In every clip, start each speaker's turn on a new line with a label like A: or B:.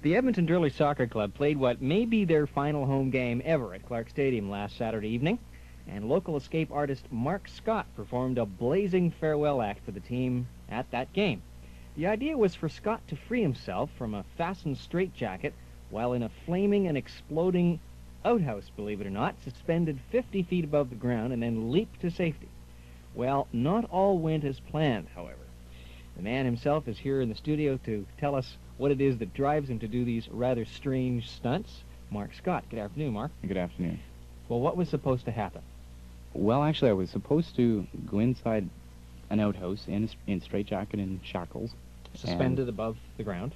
A: The Edmonton Drillers Soccer Club played what may be their final home game ever at Clark Stadium last Saturday evening, and local escape artist Mark Scott performed a blazing farewell act for the team at that game. The idea was for Scott to free himself from a fastened straitjacket while in a flaming and exploding outhouse, believe it or not, suspended 50 feet above the ground and then leap to safety. Well, not all went as planned, however. The man himself is here in the studio to tell us what it is that drives him to do these rather strange stunts. Mark Scott. Good afternoon, Mark.
B: Good afternoon.
A: Well, what was supposed to happen?
B: Well, actually, I was supposed to go inside an outhouse in straitjacket and shackles.
A: Suspended above the ground?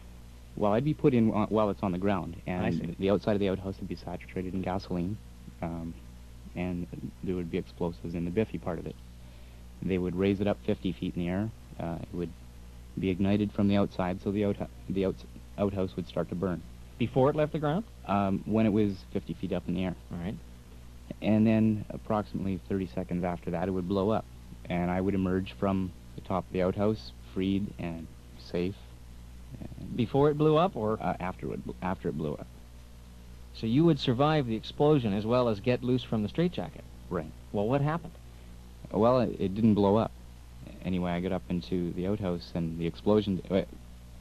B: Well, I'd be put in while it's on the ground,
A: I see.
B: and the outside of the outhouse would be saturated in gasoline, and there would be explosives in the biffy part of it. They would raise it up 50 feet in the air. It would be ignited from the outside, so the outhouse would start to burn.
A: Before it left the ground?
B: When it was 50 feet up in the air.
A: All right.
B: And then approximately 30 seconds after that, it would blow up, and I would emerge from the top of the outhouse, freed and safe. And
A: Before it blew up, or?
B: after it blew up.
A: So you would survive the explosion as well as get loose from the straitjacket?
B: Right.
A: Well, what happened?
B: Well, it didn't blow up. Anyway, I got up into the outhouse, and the explosion,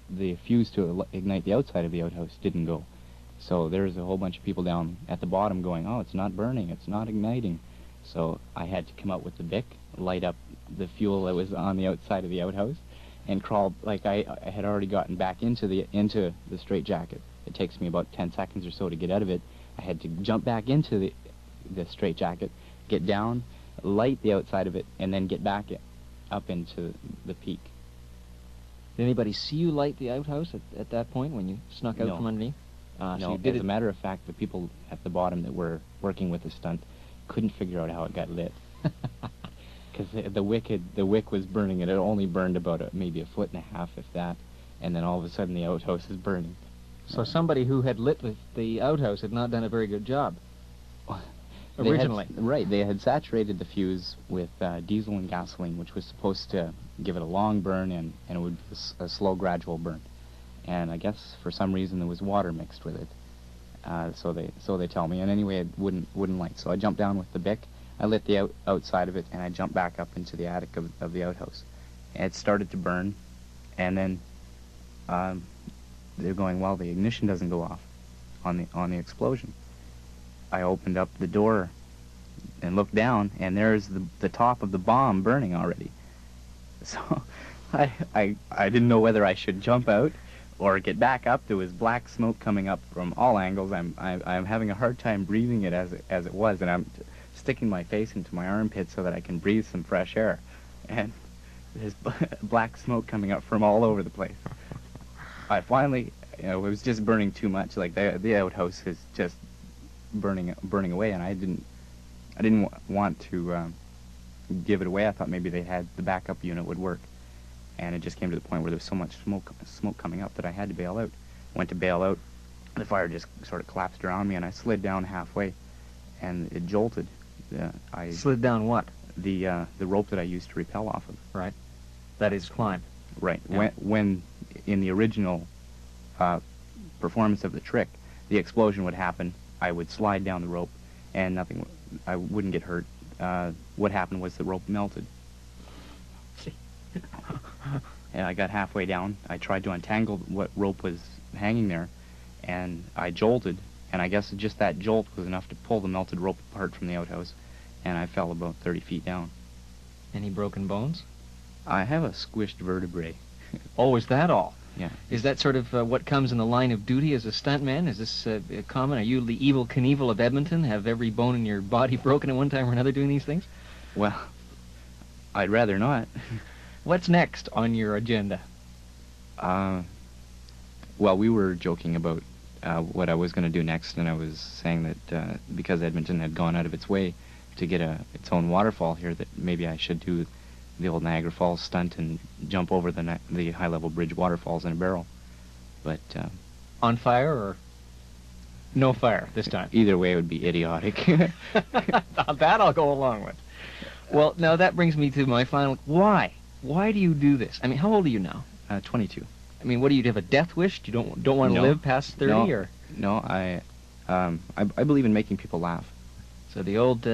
B: the fuse to ignite the outside of the outhouse didn't go. So there's a whole bunch of people down at the bottom going, oh, it's not burning, it's not igniting. So I had to come out with the Bic, light up the fuel that was on the outside of the outhouse, and crawl, like I had already gotten back into the straitjacket. It takes me about 10 seconds or so to get out of it. I had to jump back into the straitjacket, get down, light the outside of it, and then get back up into the peak.
A: Did anybody see you light the outhouse at that point when you snuck out
B: No.
A: from underneath?
B: No,
A: so you did
B: as a matter of fact, the people at the bottom that were working with the stunt couldn't figure out how it got lit. Because the wick was burning, and it only burned about maybe a foot and a half, if that, and then all of a sudden the outhouse is burning.
A: So somebody who had lit the outhouse had not done a very good job. Originally.
B: They had saturated the fuse with diesel and gasoline, which was supposed to give it a long burn, and it would be a slow, gradual burn. And I guess for some reason there was water mixed with it. So they tell me. And anyway, it wouldn't light. So I jumped down with the Bic. I lit the outside of it, and I jumped back up into the attic of the outhouse. And it started to burn, and then they're going, well, the ignition doesn't go off on the explosion. I opened up the door and looked down, and there's the top of the bomb burning already. So I didn't know whether I should jump out or get back up. There was black smoke coming up from all angles. I'm having a hard time breathing it as it was, and I'm sticking my face into my armpit so that I can breathe some fresh air. And there's black smoke coming up from all over the place. I finally, it was just burning too much. Like the outhouse is just burning away, and I didn't want to give it away. I thought maybe they had the backup unit would work. And it just came to the point where there was so much smoke coming up that I had to bail out. Went to bail out, the fire just sort of collapsed around me, and I slid down halfway, and it jolted. I
A: slid down what?
B: The rope that I used to rappel off of.
A: Right. That is climb.
B: Right.
A: Yeah.
B: When in the original performance of the trick, the explosion would happen, I would slide down the rope, and nothing. I wouldn't get hurt. What happened was the rope melted. And I got halfway down. I tried to untangle what rope was hanging there, and I jolted, and I guess just that jolt was enough to pull the melted rope apart from the outhouse, and I fell about 30 feet down.
A: Any broken bones?
B: I have a squished vertebrae.
A: Oh, is that all?
B: Yeah.
A: Is that sort of what comes in the line of duty as a stuntman? Is this common? Are you the Evel Knievel of Edmonton? Have every bone in your body broken at one time or another doing these things?
B: Well, I'd rather not.
A: What's next on your agenda?
B: Well, we were joking about what I was going to do next, and I was saying that because Edmonton had gone out of its way to get its own waterfall here, that maybe I should do the old Niagara Falls stunt and jump over the high-level bridge waterfalls in a barrel. But
A: on fire or no fire this time?
B: Either way, it would be idiotic.
A: That I'll go along with. Well, now that brings me to my final. Why? Why do you do this? I mean, how old are you now?
B: 22.
A: I mean, what do you have, a death wish? You don't want to
B: No.
A: live past 30,
B: No.
A: or
B: No, I believe in making people laugh.
A: so the old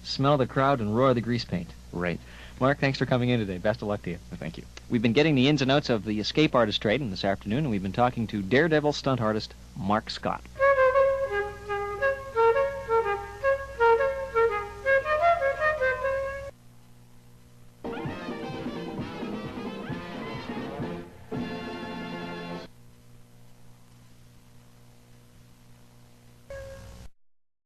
A: smell the crowd and roar the grease paint.
B: Right.
A: Mark, thanks for coming in today. Best of luck to you.
B: Thank you.
A: We've been getting the ins and outs of the escape artist trade this afternoon, and we've been talking to daredevil stunt artist Mark Scott.